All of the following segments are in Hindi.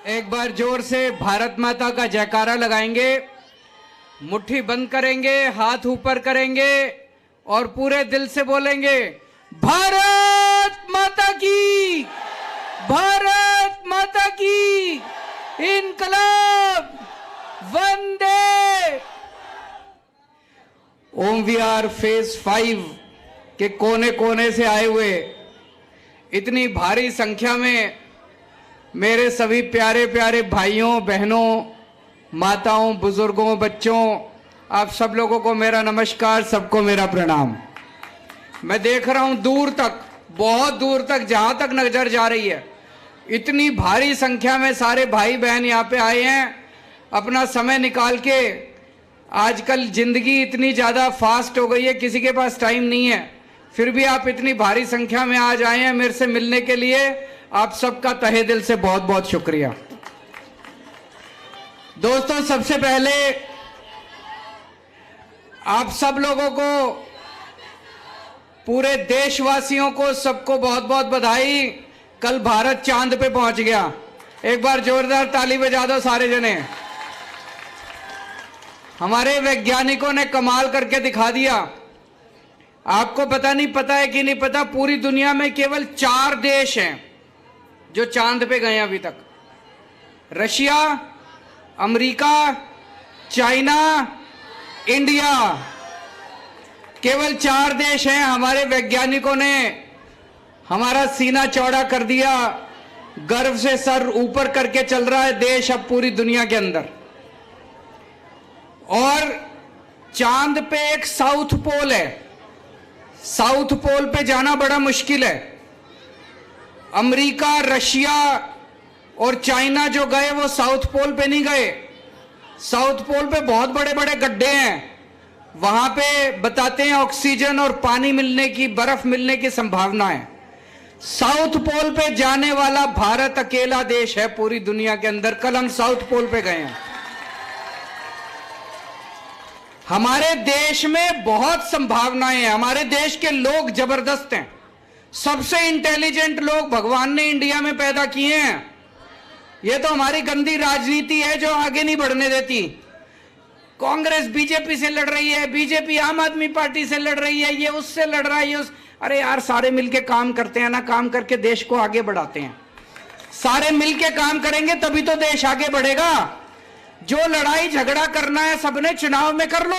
एक बार जोर से भारत माता का जयकारा लगाएंगे, मुट्ठी बंद करेंगे, हाथ ऊपर करेंगे और पूरे दिल से बोलेंगे भारत माता की, भारत माता की, इनकलाब, वंदे। ओम विहार फेज 5 के कोने कोने से आए हुए इतनी भारी संख्या में मेरे सभी प्यारे प्यारे भाइयों, बहनों, माताओं, बुजुर्गों, बच्चों, आप सब लोगों को मेरा नमस्कार, सबको मेरा प्रणाम। मैं देख रहा हूं दूर तक, बहुत दूर तक, जहां तक नजर जा रही है, इतनी भारी संख्या में सारे भाई बहन यहाँ पे आए हैं अपना समय निकाल के। आजकल जिंदगी इतनी ज़्यादा फास्ट हो गई है, किसी के पास टाइम नहीं है, फिर भी आप इतनी भारी संख्या में आज आए हैं मेरे से मिलने के लिए। आप सबका तहे दिल से बहुत बहुत शुक्रिया। दोस्तों, सबसे पहले आप सब लोगों को, पूरे देशवासियों को, सबको बहुत बहुत बधाई। कल भारत चांद पे पहुंच गया। एक बार जोरदार ताली बजा दो सारे जने। हमारे वैज्ञानिकों ने कमाल करके दिखा दिया। आपको पता नहीं, पता है कि नहीं पता, पूरी दुनिया में केवल 4 देश हैं जो चांद पे गए अभी तक। रशिया, अमेरिका, चाइना, इंडिया, केवल 4 देश हैं। हमारे वैज्ञानिकों ने हमारा सीना चौड़ा कर दिया, गर्व से सर ऊपर करके चल रहा है देश अब पूरी दुनिया के अंदर। और चांद पे एक साउथ पोल है, साउथ पोल पे जाना बड़ा मुश्किल है। अमेरिका, रशिया और चाइना जो गए वो साउथ पोल पे नहीं गए। साउथ पोल पे बहुत बड़े बड़े गड्ढे हैं, वहां पे बताते हैं ऑक्सीजन और पानी मिलने की, बर्फ मिलने की संभावना है। साउथ पोल पे जाने वाला भारत अकेला देश है पूरी दुनिया के अंदर। कल हम साउथ पोल पे गए हैं। हमारे देश में बहुत संभावनाएं हैं। हमारे देश के लोग जबरदस्त हैं। सबसे इंटेलिजेंट लोग भगवान ने इंडिया में पैदा किए हैं। ये तो हमारी गंदी राजनीति है जो आगे नहीं बढ़ने देती। कांग्रेस बीजेपी से लड़ रही है, बीजेपी आम आदमी पार्टी से लड़ रही है, ये उससे लड़ रहा है, ये अरे यार, सारे मिलके काम करते हैं ना, काम करके देश को आगे बढ़ाते हैं। सारे मिलके काम करेंगे तभी तो देश आगे बढ़ेगा। जो लड़ाई झगड़ा करना है सबने चुनाव में कर लो।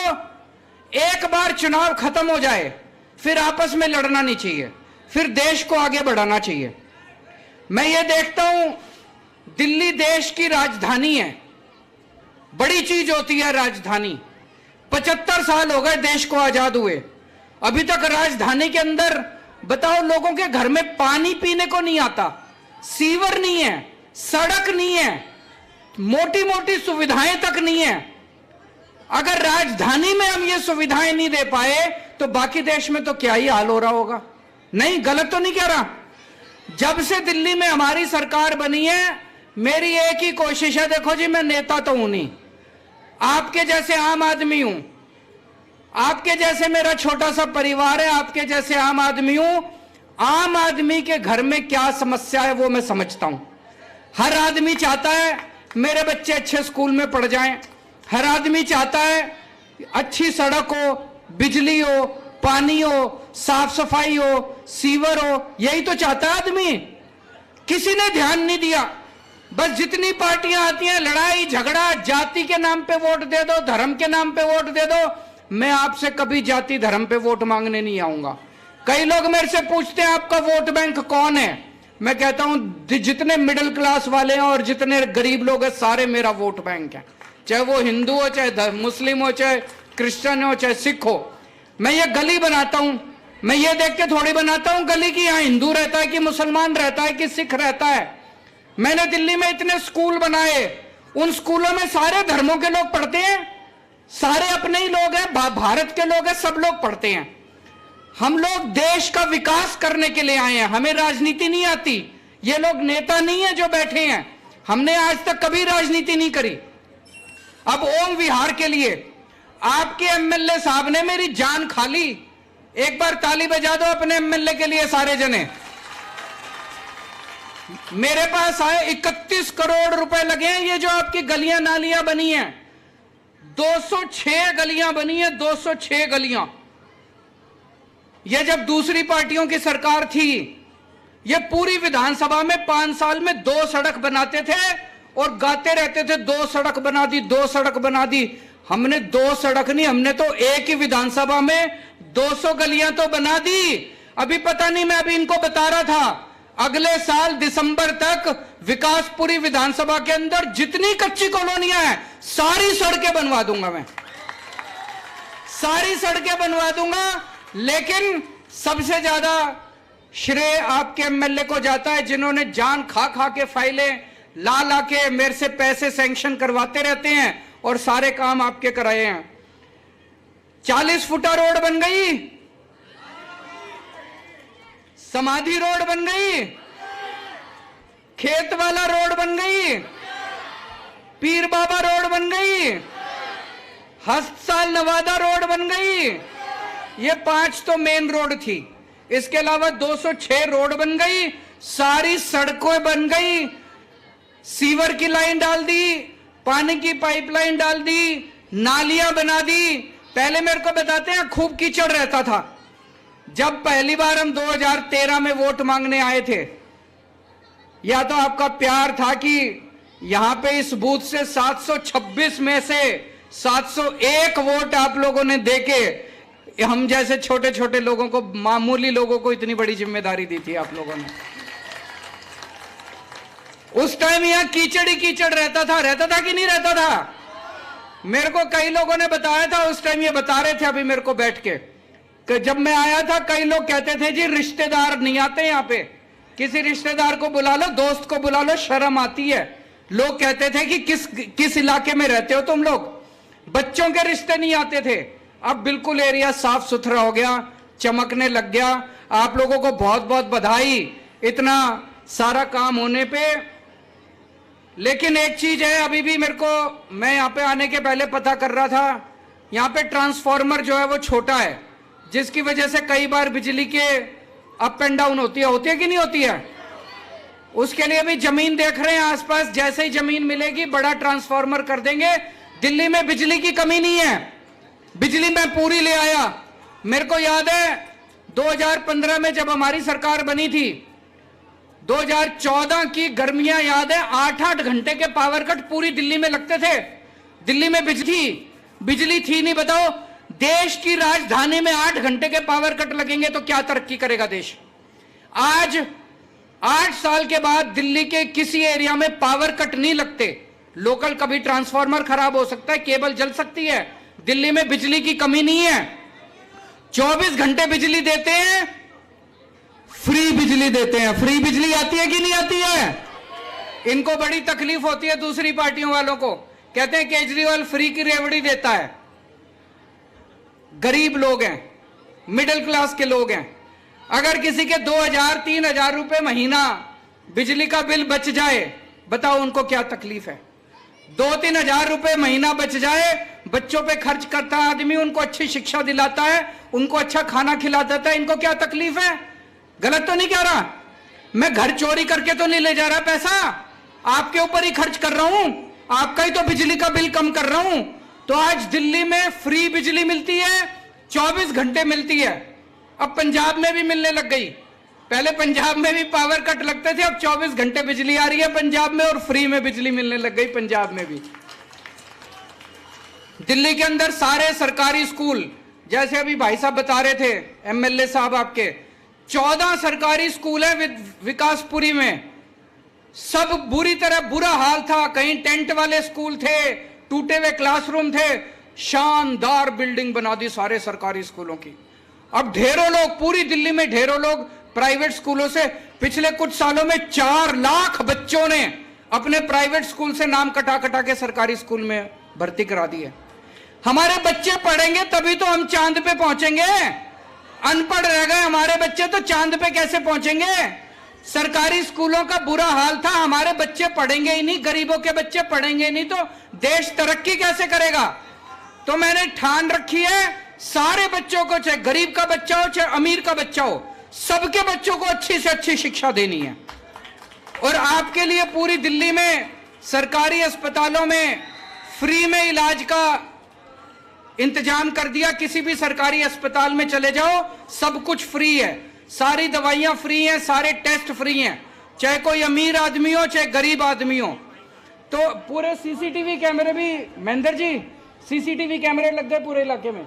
एक बार चुनाव खत्म हो जाए फिर आपस में लड़ना नहीं चाहिए, फिर देश को आगे बढ़ाना चाहिए। मैं ये देखता हूं, दिल्ली देश की राजधानी है, बड़ी चीज होती है राजधानी। 75 साल हो गए देश को आजाद हुए, अभी तक राजधानी के अंदर बताओ लोगों के घर में पानी पीने को नहीं आता, सीवर नहीं है, सड़क नहीं है, मोटी मोटी सुविधाएं तक नहीं है। अगर राजधानी में हम ये सुविधाएं नहीं दे पाए तो बाकी देश में तो क्या ही हाल हो रहा होगा। नहीं, गलत तो नहीं कह रहा। जब से दिल्ली में हमारी सरकार बनी है, मेरी एक ही कोशिश है, देखो जी, मैं नेता तो हूं नहीं, आपके जैसे आम आदमी हूं, आपके जैसे मेरा छोटा सा परिवार है, आपके जैसे आम आदमी हूं। आम आदमी के घर में क्या समस्या है वो मैं समझता हूं। हर आदमी चाहता है मेरे बच्चे अच्छे स्कूल में पढ़ जाएं, हर आदमी चाहता है अच्छी सड़क हो, बिजली हो, पानी हो, साफ सफाई हो, सीवर हो, यही तो चाहता है आदमी। किसी ने ध्यान नहीं दिया। बस जितनी पार्टियां आती हैं, लड़ाई झगड़ा, जाति के नाम पे वोट दे दो, धर्म के नाम पे वोट दे दो। मैं आपसे कभी जाति धर्म पे वोट मांगने नहीं आऊंगा। कई लोग मेरे से पूछते हैं आपका वोट बैंक कौन है। मैं कहता हूं जितने मिडिल क्लास वाले हैं और जितने गरीब लोग हैं सारे मेरा वोट बैंक है, चाहे वो हिंदू हो, चाहे मुस्लिम हो, चाहे क्रिश्चियन हो, चाहे सिख हो। मैं ये गली बनाता हूं, मैं ये देख के थोड़ी बनाता हूं गली की यहाँ हिंदू रहता है कि मुसलमान रहता है कि सिख रहता है। मैंने दिल्ली में इतने स्कूल बनाए, उन स्कूलों में सारे धर्मों के लोग पढ़ते हैं, सारे अपने ही लोग हैं, भारत के लोग हैं, सब लोग पढ़ते हैं। हम लोग देश का विकास करने के लिए आए हैं, हमें राजनीति नहीं आती। ये लोग नेता नहीं है जो बैठे हैं, हमने आज तक कभी राजनीति नहीं करी। अब ओम विहार के लिए आपके एमएलए साहब ने मेरी जान खा ली। एक बार ताली बजा दो अपने एमएलए के लिए सारे जने। मेरे पास आए 31 करोड़ रुपए लगे हैं। ये जो आपकी गलियां नालियां बनी हैं, 206 गलियां बनी है, 206 गलियां। ये जब दूसरी पार्टियों की सरकार थी, ये पूरी विधानसभा में 5 साल में 2 सड़क बनाते थे और गाते रहते थे 2 सड़क बना दी, 2 सड़क बना दी। हमने 2 सड़क नहीं, हमने तो एक ही विधानसभा में 200 गलियां तो बना दी। अभी पता नहीं, मैं अभी इनको बता रहा था, अगले साल दिसंबर तक विकासपुरी विधानसभा के अंदर जितनी कच्ची कॉलोनियां हैं सारी सड़कें बनवा दूंगा मैं, सारी सड़कें बनवा दूंगा। लेकिन सबसे ज्यादा श्रेय आपके एमएलए को जाता है, जिन्होंने जान खा खा के फाइलें ला ला के मेरे से पैसे सैंक्शन करवाते रहते हैं और सारे काम आपके कराए हैं। 40 फुटा रोड बन गई, समाधि रोड बन गई, खेत वाला रोड बन गई, पीर बाबा रोड बन गई, हस्तसाल नवादा रोड बन गई। ये 5 तो मेन रोड थी, इसके अलावा 206 रोड बन गई, सारी सड़कें बन गई, सीवर की लाइन डाल दी, पानी की पाइपलाइन डाल दी, नालियां बना दी। पहले मेरे को बताते हैं खूब कीचड़ रहता था। जब पहली बार हम 2013 में वोट मांगने आए थे, या तो आपका प्यार था कि यहां पे इस बूथ से 726 में से 701 वोट आप लोगों ने देके हम जैसे छोटे छोटे लोगों को, मामूली लोगों को इतनी बड़ी जिम्मेदारी दी थी आप लोगों ने। उस टाइम यहां कीचड़ ही कीचड़ रहता था कि नहीं रहता था? मेरे को कई लोगों ने बताया था उस टाइम, ये बता रहे थे अभी मेरे को बैठ के, कि जब मैं आया था कई लोग कहते थे जी रिश्तेदार नहीं आते यहाँ पे, किसी रिश्तेदार को बुला लो, दोस्त को बुला लो, शर्म आती है। लोग कहते थे कि किस इलाके में रहते हो तुम लोग, बच्चों के रिश्ते नहीं आते थे। अब बिल्कुल एरिया साफ सुथरा हो गया, चमकने लग गया। आप लोगों को बहुत बहुत बधाई इतना सारा काम होने पे। लेकिन एक चीज है, अभी भी मेरे को, मैं यहाँ पे आने के पहले पता कर रहा था, यहाँ पे ट्रांसफार्मर जो है वो छोटा है, जिसकी वजह से कई बार बिजली के अप एंड डाउन होती है कि नहीं होती है? उसके लिए भी जमीन देख रहे हैं आसपास, जैसे ही जमीन मिलेगी बड़ा ट्रांसफार्मर कर देंगे। दिल्ली में बिजली की कमी नहीं है, बिजली मैं पूरी ले आया। मेरे को याद है 2015 में जब हमारी सरकार बनी थी, 2014 की गर्मियां याद है, 8-8 घंटे के पावर कट पूरी दिल्ली में लगते थे। दिल्ली में बिजली थी नहीं, बताओ। देश की राजधानी में 8 घंटे के पावर कट लगेंगे तो क्या तरक्की करेगा देश? आज 8 साल के बाद दिल्ली के किसी एरिया में पावर कट नहीं लगते। लोकल कभी ट्रांसफार्मर खराब हो सकता है, केबल जल सकती है, दिल्ली में बिजली की कमी नहीं है। 24 घंटे बिजली देते हैं, फ्री बिजली देते हैं। फ्री बिजली आती है कि नहीं आती है? इनको बड़ी तकलीफ होती है दूसरी पार्टियों वालों को, कहते हैं केजरीवाल फ्री की रेवड़ी देता है। गरीब लोग हैं, मिडिल क्लास के लोग हैं, अगर किसी के 2000-3000 रुपए महीना बिजली का बिल बच जाए, बताओ उनको क्या तकलीफ है? 2-3 हजार रुपए महीना बच जाए, बच्चों पे खर्च करता है आदमी, उनको अच्छी शिक्षा दिलाता है, उनको अच्छा खाना खिला देता है, इनको क्या तकलीफ है? गलत तो नहीं कह रहा मैं? घर चोरी करके तो नहीं ले जा रहा पैसा, आपके ऊपर ही खर्च कर रहा हूं, आपका ही तो बिजली का बिल कम कर रहा हूं। तो आज दिल्ली में फ्री बिजली मिलती है, 24 घंटे मिलती है। अब पंजाब में भी मिलने लग गई। पहले पंजाब में भी पावर कट लगते थे, अब 24 घंटे बिजली आ रही है पंजाब में, और फ्री में बिजली मिलने लग गई पंजाब में भी। दिल्ली के अंदर सारे सरकारी स्कूल, जैसे अभी भाई साहब बता रहे थे, एमएलए साहब आपके, 14 सरकारी स्कूल है विकासपुरी में। सब बुरी तरह बुरा हाल था, कहीं टेंट वाले स्कूल थे, टूटे हुए क्लासरूम थे। शानदार बिल्डिंग बना दी सारे सरकारी स्कूलों की। अब ढेरों लोग, पूरी दिल्ली में ढेरों लोग प्राइवेट स्कूलों से, पिछले कुछ सालों में 4 लाख बच्चों ने अपने प्राइवेट स्कूल से नाम कटा कटा के सरकारी स्कूल में भर्ती करा दी है। हमारे बच्चे पढ़ेंगे तभी तो हम चांद पे पहुंचेंगे। अनपढ़ रह गए हमारे बच्चे तो चांद पे कैसे पहुंचेंगे? सरकारी स्कूलों का बुरा हाल था, हमारे बच्चे पढ़ेंगे ही नहीं, गरीबों के बच्चे पढ़ेंगे नहीं तो देश तरक्की कैसे करेगा? तो मैंने ठान रखी है, सारे बच्चों को, चाहे गरीब का बच्चा हो चाहे अमीर का बच्चा हो, सबके बच्चों को अच्छी से अच्छी शिक्षा देनी है। और आपके लिए पूरी दिल्ली में सरकारी अस्पतालों में फ्री में इलाज का इंतजाम कर दिया। किसी भी सरकारी अस्पताल में चले जाओ, सब कुछ फ्री है, सारी दवाइयां फ्री हैं, सारे टेस्ट फ्री हैं, चाहे कोई अमीर आदमी हो चाहे गरीब आदमी हो। तो पूरे सीसीटीवी कैमरे भी, महेंद्र जी सीसीटीवी कैमरे लग गए पूरे इलाके में,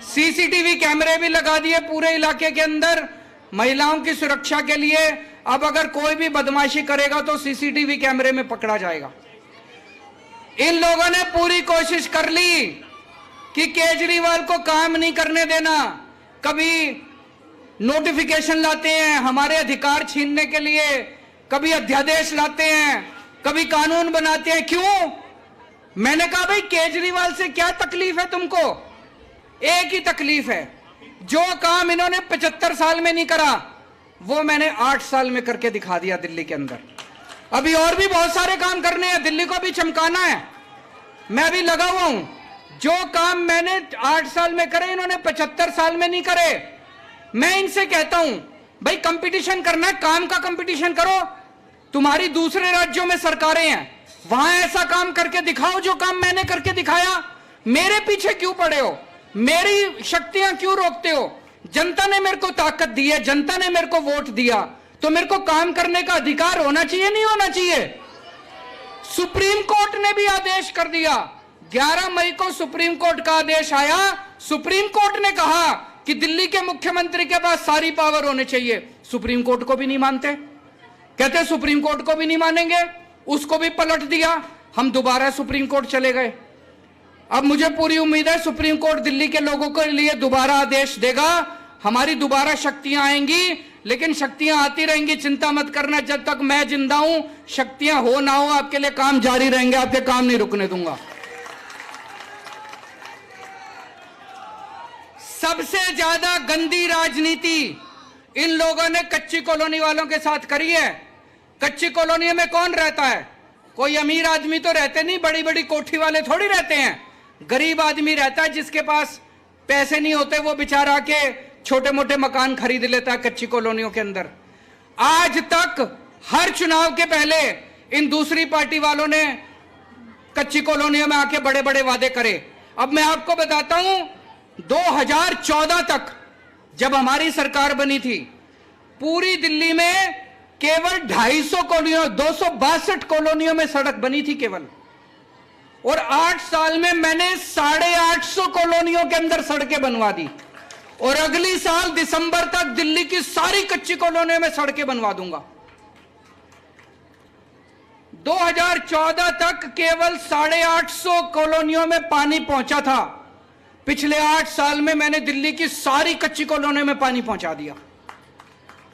सीसीटीवी कैमरे भी लगा दिए पूरे इलाके के अंदर महिलाओं की सुरक्षा के लिए। अब अगर कोई भी बदमाशी करेगा तो सीसीटीवी कैमरे में पकड़ा जाएगा। इन लोगों ने पूरी कोशिश कर ली कि केजरीवाल को काम नहीं करने देना। कभी नोटिफिकेशन लाते हैं हमारे अधिकार छीनने के लिए, कभी अध्यादेश लाते हैं, कभी कानून बनाते हैं। क्यों? मैंने कहा भाई केजरीवाल से क्या तकलीफ है तुमको? एक ही तकलीफ है, जो काम इन्होंने 75 साल में नहीं करा वो मैंने 8 साल में करके दिखा दिया दिल्ली के अंदर। अभी और भी बहुत सारे काम करने हैं, दिल्ली को भी चमकाना है। मैं भी लगा हुआ हूं, जो काम मैंने 8 साल में करे इन्होंने 75 साल में नहीं करे। मैं इनसे कहता हूं भाई कंपटीशन करना है, काम का कंपटीशन करो। तुम्हारी दूसरे राज्यों में सरकारें हैं, वहां ऐसा काम करके दिखाओ जो काम मैंने करके दिखाया। मेरे पीछे क्यों पड़े हो? मेरी शक्तियां क्यों रोकते हो? जनता ने मेरे को ताकत दी है, जनता ने मेरे को वोट दिया, तो मेरे को काम करने का अधिकार होना चाहिए, नहीं होना चाहिए? सुप्रीम कोर्ट ने भी आदेश कर दिया, 11 मई को सुप्रीम कोर्ट का आदेश आया। सुप्रीम कोर्ट ने कहा कि दिल्ली के मुख्यमंत्री के पास सारी पावर होने चाहिए। सुप्रीम कोर्ट को भी नहीं मानते, कहते सुप्रीम कोर्ट को भी नहीं मानेंगे, उसको भी पलट दिया। हम दोबारा सुप्रीम कोर्ट चले गए। अब मुझे पूरी उम्मीद है सुप्रीम कोर्ट दिल्ली के लोगों के लिए दोबारा आदेश देगा, हमारी दोबारा शक्तियां आएंगी। लेकिन शक्तियां आती रहेंगी, चिंता मत करना, जब तक मैं जिंदा हूं शक्तियां हो ना हो आपके लिए काम जारी रहेंगे, आपके काम नहीं रुकने दूंगा। सबसे ज्यादा गंदी राजनीति इन लोगों ने कच्ची कॉलोनी वालों के साथ करी है। कच्ची कॉलोनी में कौन रहता है? कोई अमीर आदमी तो रहते नहीं, बड़ी बड़ी कोठी वाले थोड़ी रहते हैं। गरीब आदमी रहता है, जिसके पास पैसे नहीं होते वो बेचारा के छोटे मोटे मकान खरीद लेता है कच्ची कॉलोनियों के अंदर। आज तक हर चुनाव के पहले इन दूसरी पार्टी वालों ने कच्ची कॉलोनियों में आके बड़े बड़े वादे करे। अब मैं आपको बताता हूं, 2014 तक जब हमारी सरकार बनी थी, पूरी दिल्ली में केवल 250 कॉलोनियों, 262 कॉलोनियों में सड़क बनी थी केवल। और 8 साल में मैंने 850 कॉलोनियों के अंदर सड़कें बनवा दी। और अगली साल दिसंबर तक दिल्ली की सारी कच्ची कॉलोनियों में सड़कें बनवा दूंगा। 2014 तक केवल 850 कॉलोनियों में पानी पहुंचा था। पिछले 8 साल में मैंने दिल्ली की सारी कच्ची कॉलोनियों में पानी पहुंचा दिया।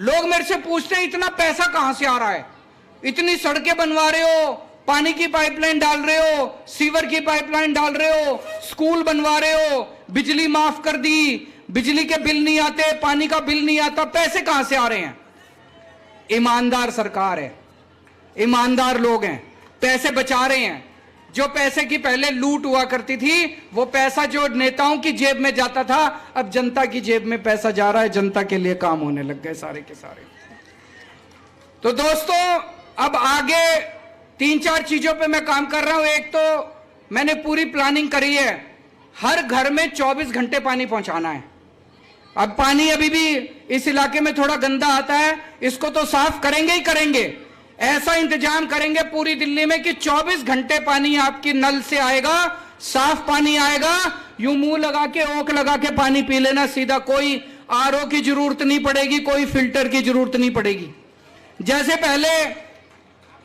लोग मेरे से पूछते हैं इतना पैसा कहां से आ रहा है? इतनी सड़कें बनवा रहे हो, पानी की पाइपलाइन डाल रहे हो, सीवर की पाइपलाइन डाल रहे हो, स्कूल बनवा रहे हो, बिजली माफ कर दी, बिजली के बिल नहीं आते, पानी का बिल नहीं आता, पैसे कहां से आ रहे हैं? ईमानदार सरकार है, ईमानदार लोग हैं, पैसे बचा रहे हैं। जो पैसे की पहले लूट हुआ करती थी, वो पैसा जो नेताओं की जेब में जाता था, अब जनता की जेब में पैसा जा रहा है, जनता के लिए काम होने लग गए सारे के सारे। तो दोस्तों, अब आगे 3-4 चीजों पे मैं काम कर रहा हूं। एक तो मैंने पूरी प्लानिंग करी है, हर घर में 24 घंटे पानी पहुंचाना है। अब पानी अभी भी इस इलाके में थोड़ा गंदा आता है, इसको तो साफ करेंगे ही करेंगे। ऐसा इंतजाम करेंगे पूरी दिल्ली में कि 24 घंटे पानी आपकी नल से आएगा, साफ पानी आएगा। यूं मुंह लगा के, ओंक लगा के पानी पी लेना सीधा, कोई आरओ की जरूरत नहीं पड़ेगी, कोई फिल्टर की जरूरत नहीं पड़ेगी। जैसे पहले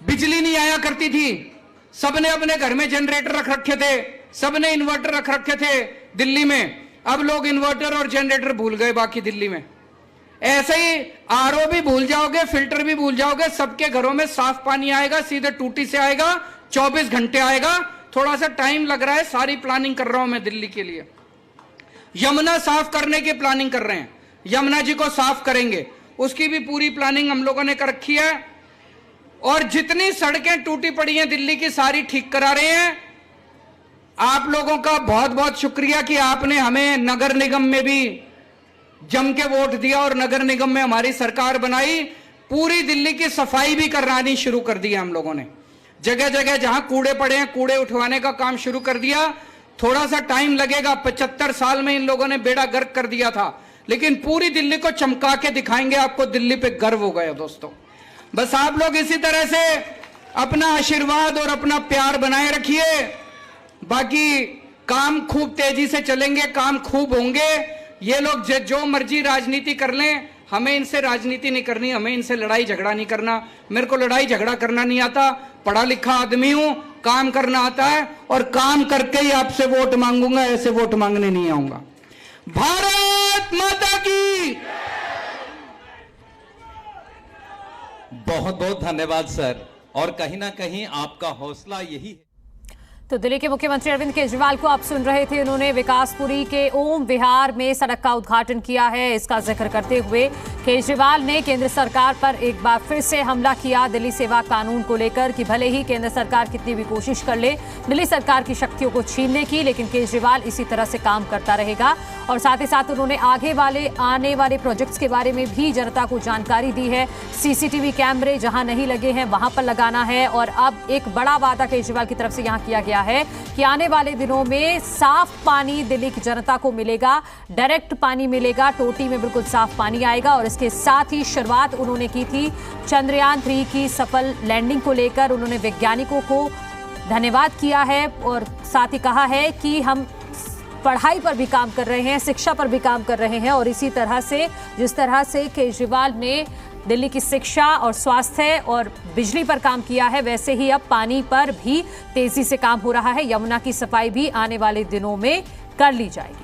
बिजली नहीं आया करती थी, सबने अपने घर में जनरेटर रख रखे थे, सबने इन्वर्टर रख रखे थे दिल्ली में। अब लोग इन्वर्टर और जनरेटर भूल गए बाकी दिल्ली में। ऐसे ही आरओ भी भूल जाओगे, फिल्टर भी भूल जाओगे, सबके घरों में साफ पानी आएगा, सीधे टूटी से आएगा, 24 घंटे आएगा। थोड़ा सा टाइम लग रहा है, सारी प्लानिंग कर रहा हूं मैं दिल्ली के लिए। यमुना साफ करने की प्लानिंग कर रहे हैं, यमुना जी को साफ करेंगे, उसकी भी पूरी प्लानिंग हम लोगों ने कर रखी है। और जितनी सड़कें टूटी पड़ी हैं दिल्ली की, सारी ठीक करा रहे हैं। आप लोगों का बहुत बहुत शुक्रिया कि आपने हमें नगर निगम में भी जम के वोट दिया और नगर निगम में हमारी सरकार बनाई। पूरी दिल्ली की सफाई भी करानी शुरू कर दी है हम लोगों ने। जगह जगह जहां कूड़े पड़े हैं, कूड़े उठवाने का काम शुरू कर दिया। थोड़ा सा टाइम लगेगा, 75 साल में इन लोगों ने बेड़ा गर्क कर दिया था, लेकिन पूरी दिल्ली को चमका के दिखाएंगे। आपको दिल्ली पे गर्व हो गया दोस्तों। बस आप लोग इसी तरह से अपना आशीर्वाद और अपना प्यार बनाए रखिए। बाकी काम खूब तेजी से चलेंगे, काम खूब होंगे। ये लोग जो मर्जी राजनीति कर लें, हमें इनसे राजनीति नहीं करनी, हमें इनसे लड़ाई झगड़ा नहीं करना। मेरे को लड़ाई झगड़ा करना नहीं आता, पढ़ा लिखा आदमी हूं, काम करना आता है और काम करके ही आपसे वोट मांगूंगा, ऐसे वोट मांगने नहीं आऊंगा। भारत माता की। बहुत बहुत धन्यवाद सर। और कहीं ना कहीं आपका हौसला यही है। तो दिल्ली के मुख्यमंत्री अरविंद केजरीवाल को आप सुन रहे थे। उन्होंने विकासपुरी के ओम विहार में सड़क का उद्घाटन किया है। इसका जिक्र करते हुए केजरीवाल ने केंद्र सरकार पर एक बार फिर से हमला किया दिल्ली सेवा कानून को लेकर कि भले ही केंद्र सरकार कितनी भी कोशिश कर ले दिल्ली सरकार की शक्तियों को छीनने की, लेकिन केजरीवाल इसी तरह से काम करता रहेगा। और साथ ही साथ उन्होंने आने वाले प्रोजेक्ट्स के बारे में भी जनता को जानकारी दी है। सीसीटीवी कैमरे जहां नहीं लगे हैं वहां पर लगाना है। और अब एक बड़ा वादा केजरीवाल की तरफ से यहां किया गया है कि आने वाले दिनों में साफ पानी दिल्ली की जनता को मिलेगा, डायरेक्ट पानी मिलेगा, टोटी में बिल्कुल साफ पानी आएगा। और इसके साथ ही शुरुआत उन्होंने की थी चंद्रयान 3 की सफल लैंडिंग को लेकर। उन्होंने वैज्ञानिकों को धन्यवाद किया है और साथ ही कहा है कि हम पढ़ाई पर भी काम कर रहे हैं, शिक्षा पर भी काम कर रहे हैं। और इसी तरह से जिस तरह से केजरीवाल ने दिल्ली की शिक्षा और स्वास्थ्य और बिजली पर काम किया है, वैसे ही अब पानी पर भी तेजी से काम हो रहा है। यमुना की सफाई भी आने वाले दिनों में कर ली जाएगी।